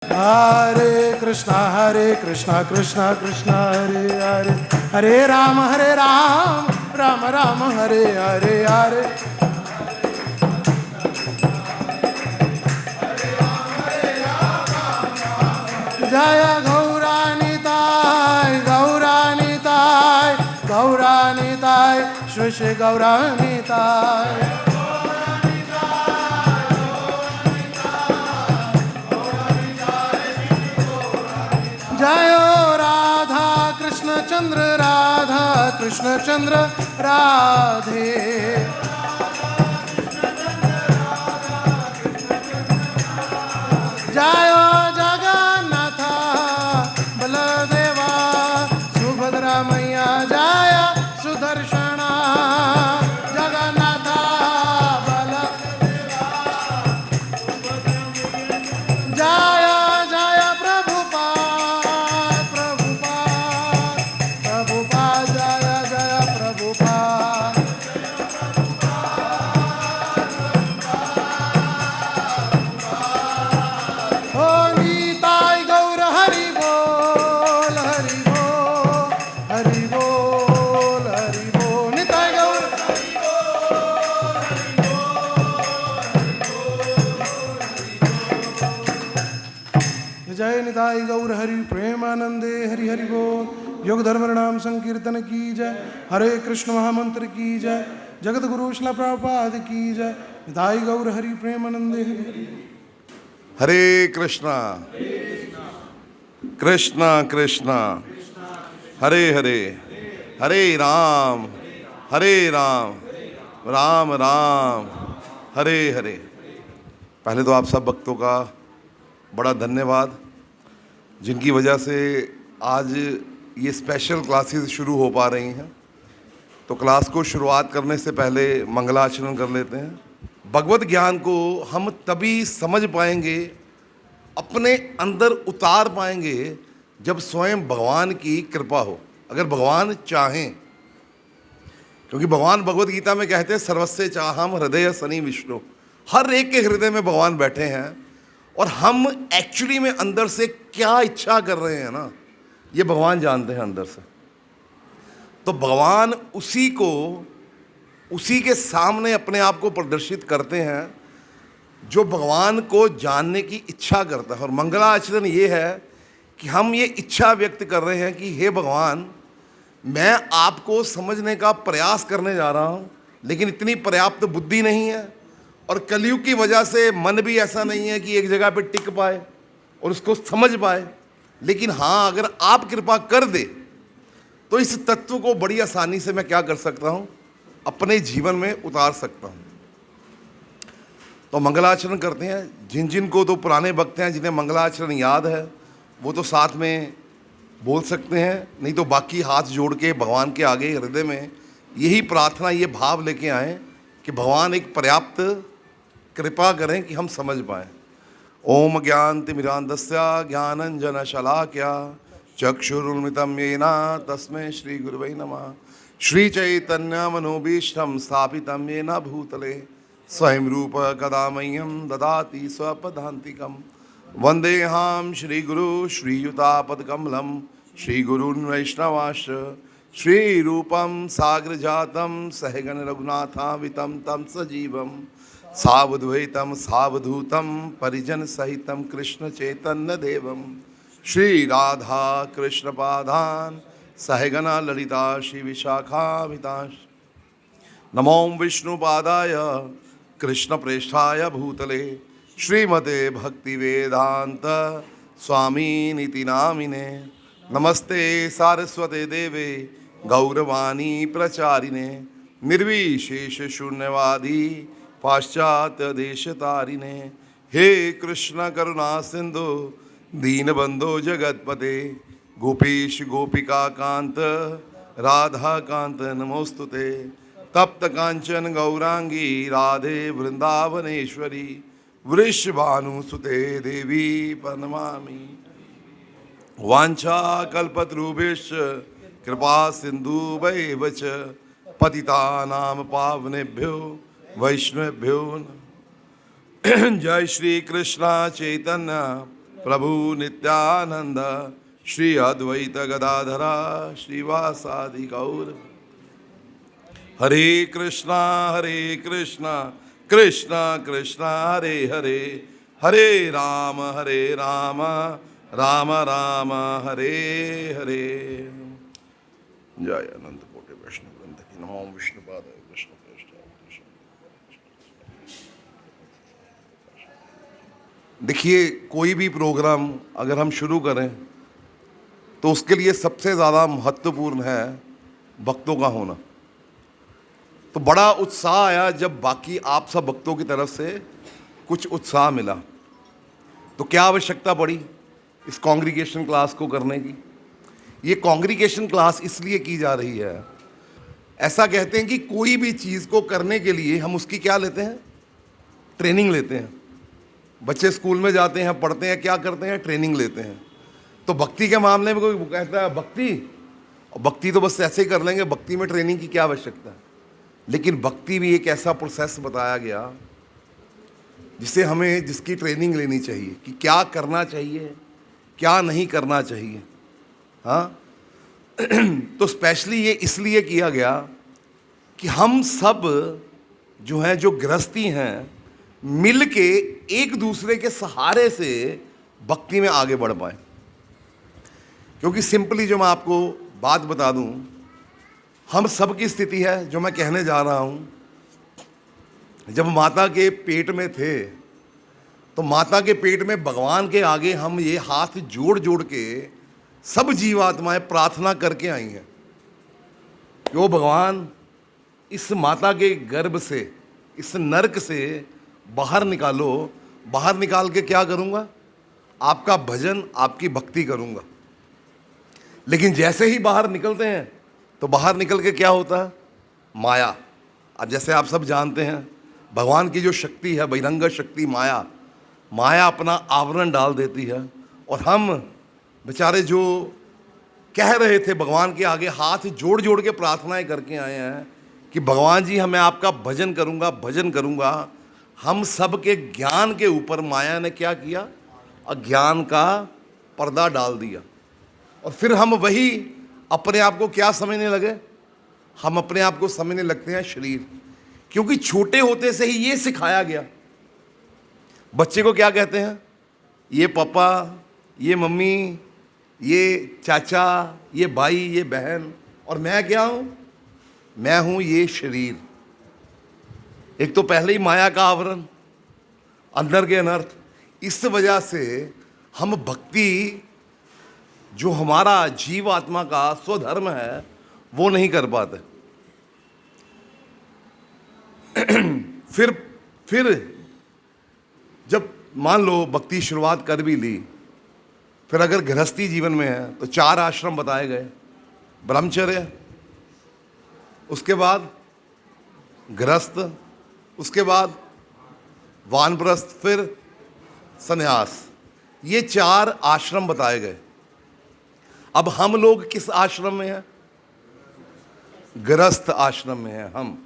हरे कृष्णा कृष्णा कृष्णा हरे हरे, हरे राम राम राम हरे हरे हरे। जय गौरानिताय गौरानिताय गौरानिताय श्री श्री गौरानिताय। जय राधा कृष्ण चंद्र राधे। जय जगन्नाथ बलदेवा सुभद्रा मैया जय सुदर्शना। जगन्नाथ बलदेवा जय जय प्रभुपाद प्रभुपाद प्रभुपाद जय जय प्रभुपाद। जय निताई गौर हरि प्रेमानंदे हरि हरि बोल। योग धर्म नाम संकीर्तन की जय। हरे कृष्ण महामंत्र की जय। जगत गुरु श्रील प्रभुपाद की जय। निताई गौर हरि प्रेमानंदे हरि हरि। हरे कृष्णा कृष्णा कृष्णा हरे हरे, हरे राम राम राम हरे हरे। पहले तो आप सब भक्तों का बड़ा धन्यवाद, जिनकी वजह से आज ये स्पेशल क्लासेस शुरू हो पा रही हैं। तो क्लास को शुरुआत करने से पहले मंगलाचरण कर लेते हैं। भगवत ज्ञान को हम तभी समझ पाएंगे, अपने अंदर उतार पाएंगे, जब स्वयं भगवान की कृपा हो, अगर भगवान चाहें। क्योंकि भगवान भगवत गीता में कहते हैं सर्वस्य चाहम हृदय सनि विष्णु। हर एक के हृदय में भगवान बैठे हैं, और हम एक्चुअली में अंदर से क्या इच्छा कर रहे हैं ना, ये भगवान जानते हैं अंदर से। तो भगवान उसी के सामने अपने आप को प्रदर्शित करते हैं जो भगवान को जानने की इच्छा करता है। और मंगलाचरण ये है कि हम ये इच्छा व्यक्त कर रहे हैं कि हे भगवान, मैं आपको समझने का प्रयास करने जा रहा हूँ, लेकिन इतनी पर्याप्त बुद्धि नहीं है, और कलयुग की वजह से मन भी ऐसा नहीं है कि एक जगह पे टिक पाए और उसको समझ पाए। लेकिन हाँ, अगर आप कृपा कर दे तो इस तत्व को बड़ी आसानी से मैं क्या कर सकता हूँ, अपने जीवन में उतार सकता हूँ। तो मंगलाचरण करते हैं। जिन जिन को तो पुराने भक्त हैं, जिन्हें मंगलाचरण याद है, वो तो साथ में बोल सकते हैं, नहीं तो बाकी हाथ जोड़ के भगवान के आगे हृदय में यही प्रार्थना, ये भाव लेके आएँ कि भगवान एक पर्याप्त कृपा करें कि हम समझ पाएँ। ओम ज्ञानतिमिरान्धस्य ज्ञानञ्जनशलाकया चक्षुरुन्मिलितं येन तस्मै श्री गुरुवे नमः। श्री चैतन्य मनोभीष्टं स्थापितं येन भूतले स्वयं रूप कदा मह्यं ददाति स्वपदान्तिकं। वन्देऽहं श्रीगुरु श्रीयुतापदकमलं श्रीगुरून् वैष्णवांश्च श्रीरूपं साग्रजातं सहगण रघुनाथान्वितं तं सजीवं सावधूतं सावधूतं परिजन सहितं कृष्ण चैतन्य देवं श्री राधा कृष्ण पादान् सहगना ललिता श्री विशाखान्वितांश्च। नमो विष्णुपादाय कृष्ण प्रेष्ठाय भूतले श्रीमते भक्ति वेदांत स्वामी नीति नामिने। नमस्ते सारस्वते देवे गौरवाणी प्रचारिणे निर्विशेष शून्यवादी पाश्चात्य देश तारिणे। हे कृष्ण करुणा सिंधु दीनबंधो जगतपते गोपीश गोपिका कांत राधा कांत नमोस्तुते। तप्त कांचन गौरांगी राधे वृंदावनेश्वरी वृषभानुसुते देवी प्रणमामि। वांछा कल्पतरुभ्यश्च कृपा सिन्धुभ्यैव च पतितानां पावनेभ्यो वैष्णवेभ्यो नमः। जय श्री कृष्ण चैतन्य प्रभु नित्यानंद श्री अद्वैत गदाधरा श्रीवासादि गौर। हरे कृष्णा कृष्णा कृष्णा हरे हरे, हरे राम राम राम हरे हरे। जय अनंत कोटि वैष्णव वृंद की नमो विष्णुपादाय कृष्ण प्रेष्ठाय कृष्ण। देखिए, कोई भी प्रोग्राम अगर हम शुरू करें तो उसके लिए सबसे ज़्यादा महत्वपूर्ण है भक्तों का होना। तो बड़ा उत्साह आया जब बाकी आप सब भक्तों की तरफ से कुछ उत्साह मिला। तो क्या आवश्यकता पड़ी इस कॉन्ग्रीगेशन क्लास को करने की? ये कॉन्ग्रीगेशन क्लास इसलिए की जा रही है, ऐसा कहते हैं कि कोई भी चीज़ को करने के लिए हम उसकी क्या लेते हैं? ट्रेनिंग लेते हैं। बच्चे स्कूल में जाते हैं, पढ़ते हैं, क्या करते हैं? ट्रेनिंग लेते हैं। तो भक्ति के मामले में कोई कहता है भक्ति तो बस ऐसे ही कर लेंगे, भक्ति में ट्रेनिंग की क्या आवश्यकता है? लेकिन भक्ति भी एक ऐसा प्रोसेस बताया गया जिसकी ट्रेनिंग लेनी चाहिए कि क्या करना चाहिए, क्या नहीं करना चाहिए। हाँ, तो स्पेशली ये इसलिए किया गया कि हम सब जो हैं, जो गृहस्थी हैं, मिल के एक दूसरे के सहारे से भक्ति में आगे बढ़ पाए। क्योंकि सिंपली जो मैं आपको बात बता दूं, हम सब की स्थिति है जो मैं कहने जा रहा हूं। जब माता के पेट में थे तो माता के पेट में भगवान के आगे हम ये हाथ जोड़ जोड़ के सब जीवात्माएं प्रार्थना करके आई हैं कि ओ भगवान, इस माता के गर्भ से, इस नरक से बाहर निकालो। बाहर निकाल के क्या करूँगा? आपका भजन, आपकी भक्ति करूँगा। लेकिन जैसे ही बाहर निकलते हैं तो बाहर निकल के क्या होता है? माया। अब जैसे आप सब जानते हैं, भगवान की जो शक्ति है, बहिरंग शक्ति माया अपना आवरण डाल देती है। और हम बेचारे जो कह रहे थे भगवान के आगे हाथ जोड़ जोड़ के प्रार्थनाएं करके आए हैं कि भगवान जी, मैं आपका भजन करूँगा, हम सब के ज्ञान के ऊपर माया ने क्या किया? अज्ञान का पर्दा डाल दिया। और फिर हम वही अपने आप को क्या समझने लगे? हम अपने आप को समझने लगते हैं शरीर। क्योंकि छोटे होते से ही ये सिखाया गया। बच्चे को क्या कहते हैं? ये पापा, ये मम्मी, ये चाचा, ये भाई, ये बहन। और मैं क्या हूं? मैं हूं ये शरीर। एक तो पहले ही माया का आवरण, अंदर के अनर्थ। इस वजह से हम भक्ति, जो हमारा जीवात्मा का स्वधर्म है, वो नहीं कर पाते। फिर जब मान लो भक्ति शुरुआत कर भी ली, फिर अगर गृहस्थी जीवन में है तो 4 आश्रम बताए गए। ब्रह्मचर्य, उसके बाद गृहस्थ, उसके बाद वानप्रस्थ, फिर संन्यास। ये 4 आश्रम बताए गए। अब हम लोग किस आश्रम में हैं? गृहस्थ आश्रम में हैं हम।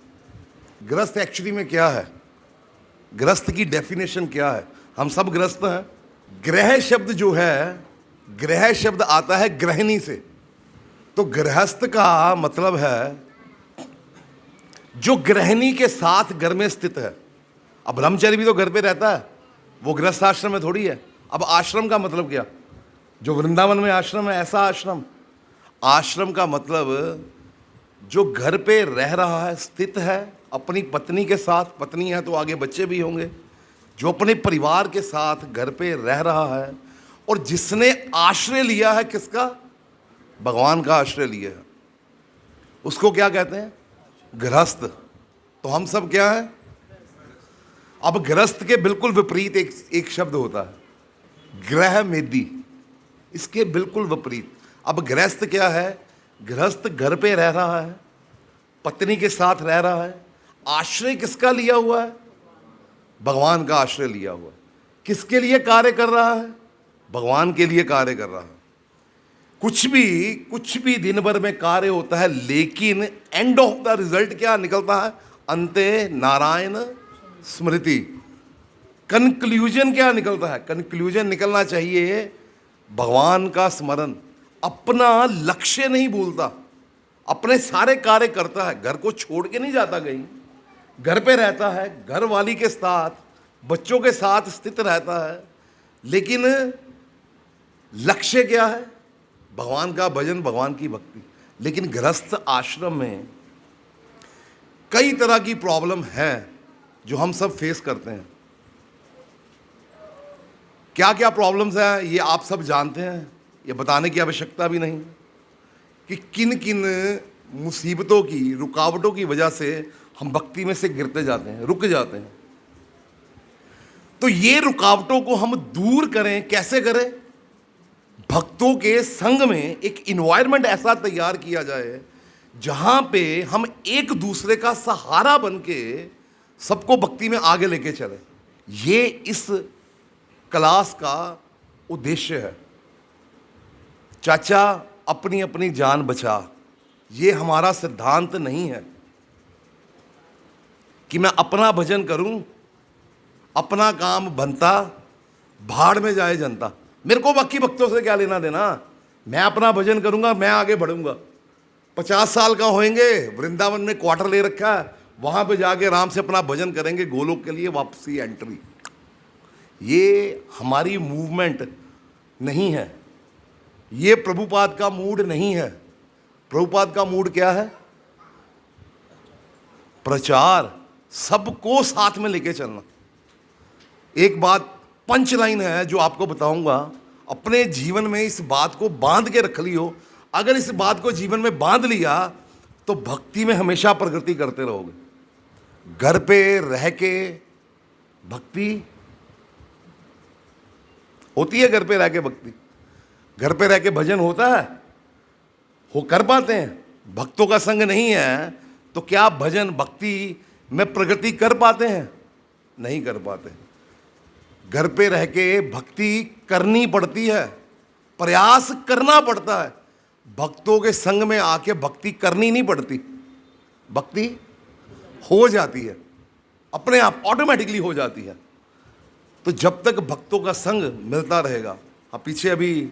गृहस्थ एक्चुअली में क्या है? गृहस्थ की डेफिनेशन क्या है? हम सब गृहस्थ हैं। गृह शब्द जो है, गृह शब्द आता है गृहिणी से। तो गृहस्थ का मतलब है जो गृहिणी के साथ घर में स्थित है। अब ब्रह्मचारी भी तो घर पे रहता है, वो गृहस्थ आश्रम में थोड़ी है। अब आश्रम का मतलब क्या? जो वृंदावन में आश्रम है, ऐसा आश्रम। आश्रम का मतलब जो घर पे रह रहा है, स्थित है अपनी पत्नी के साथ, पत्नी है तो आगे बच्चे भी होंगे, जो अपने परिवार के साथ घर पे रह रहा है और जिसने आश्रय लिया है किसका? भगवान का आश्रय लिया है, उसको क्या कहते हैं? गृहस्थ। तो हम सब क्या है? अब गृहस्थ के बिल्कुल विपरीत एक शब्द होता है, गृह मेदी। इसके बिल्कुल विपरीत। अब गृहस्थ क्या है? गृहस्थ घर पे रह रहा है, पत्नी के साथ रह रहा है। आश्रय किसका लिया हुआ है? भगवान का आश्रय लिया हुआ है। किसके लिए कार्य कर रहा है? भगवान के लिए कार्य कर रहा है। कुछ भी दिन भर में कार्य होता है, लेकिन एंड ऑफ द रिजल्ट क्या निकलता है? अंते नारायण स्मृति। कंक्लूजन क्या निकलता है? कंक्लूजन निकलना चाहिए भगवान का स्मरण। अपना लक्ष्य नहीं भूलता, अपने सारे कार्य करता है, घर को छोड़ के नहीं जाता कहीं, घर पे रहता है, घर वाली के साथ, बच्चों के साथ स्थित रहता है। लेकिन लक्ष्य क्या है? भगवान का भजन, भगवान की भक्ति। लेकिन गृहस्थ आश्रम में कई तरह की प्रॉब्लम है जो हम सब फेस करते हैं। क्या क्या प्रॉब्लम्स हैं ये आप सब जानते हैं, ये बताने की आवश्यकता भी नहीं कि किन किन मुसीबतों की, रुकावटों की वजह से हम भक्ति में से गिरते जाते हैं, रुक जाते हैं। तो ये रुकावटों को हम दूर करें, कैसे करें? भक्तों के संग में एक इन्वायरमेंट ऐसा तैयार किया जाए जहां पे हम एक दूसरे का सहारा बन के सबको भक्ति में आगे लेके चले। ये इस क्लास का उद्देश्य है। चाचा अपनी अपनी जान बचा, ये हमारा सिद्धांत नहीं है कि मैं अपना भजन करूं, अपना काम बनता, भाड़ में जाए जनता। मेरे को बाकी भक्तों से क्या लेना देना? मैं अपना भजन करूंगा, मैं आगे बढ़ूंगा। 50 साल का होएंगे, वृंदावन में क्वार्टर ले रखा है, वहां पे जाके आराम से अपना भजन करेंगे, गोलोक के लिए वापसी एंट्री। ये हमारी मूवमेंट नहीं है, ये प्रभुपाद का मूड नहीं है। प्रभुपाद का मूड क्या है? प्रचार, सबको साथ में लेके चलना। एक बात पंच लाइन है जो आपको बताऊंगा, अपने जीवन में इस बात को बांध के रख लियो। अगर इस बात को जीवन में बांध लिया तो भक्ति में हमेशा प्रगति करते रहोगे। घर पे रह के भक्ति होती है, घर पे रह के भक्ति, घर पे रह के भजन होता है, हो कर पाते हैं। भक्तों का संग नहीं है तो क्या भजन भक्ति में प्रगति कर पाते हैं? नहीं कर पाते। घर पे रह के भक्ति करनी पड़ती है, प्रयास करना पड़ता है। भक्तों के संग में आके भक्ति करनी नहीं पड़ती, भक्ति हो जाती है, अपने आप ऑटोमेटिकली हो जाती है। तो जब तक भक्तों का संग मिलता रहेगा। अब पीछे अभी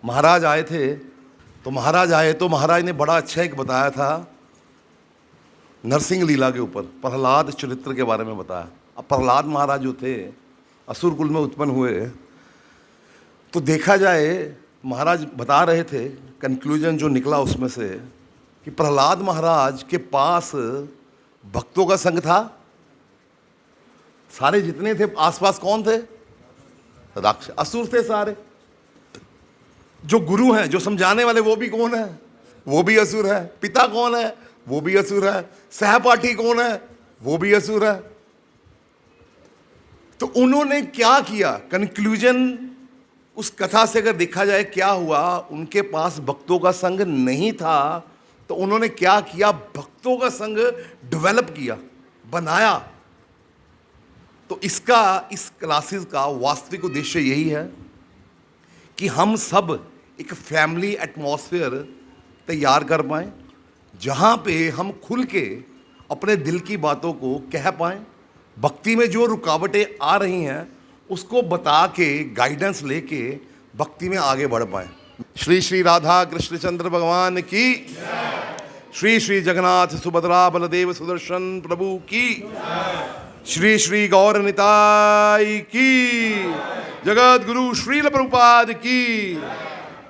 महाराज आए थे, तो महाराज ने बड़ा अच्छा एक बताया था नरसिंह लीला के ऊपर, प्रहलाद चरित्र के बारे में बताया। अब प्रहलाद महाराज जो थे असुर कुल में उत्पन्न हुए, तो देखा जाए महाराज बता रहे थे, कंक्लूजन जो निकला उसमें से कि प्रहलाद महाराज के पास भक्तों का संग था। सारे जितने थे आसपास कौन थे? राक्षस, असुर थे सारे। जो गुरु हैं, जो समझाने वाले, वो भी कौन है? वो भी असुर है। पिता कौन है? वो भी असुर है। सहपाठी कौन है? वो भी असुर है। तो उन्होंने क्या किया? कंक्लूजन उस कथा से अगर देखा जाए क्या हुआ, उनके पास भक्तों का संग नहीं था, तो उन्होंने क्या किया? भक्तों का संग डेवलप किया, बनाया। तो इस क्लासेस का वास्तविक उद्देश्य यही है कि हम सब एक फैमिली एटमॉस्फेयर तैयार कर पाएं, जहां पे हम खुल के अपने दिल की बातों को कह पाएं, भक्ति में जो रुकावटें आ रही हैं उसको बता के, गाइडेंस लेके भक्ति में आगे बढ़ पाएं। श्री श्री राधा कृष्णचंद्र भगवान की, श्री श्री जगन्नाथ सुभद्रा बलदेव सुदर्शन प्रभु की, श्री श्री गौर निताई की, जगत गुरु श्रील प्रभुपाद की।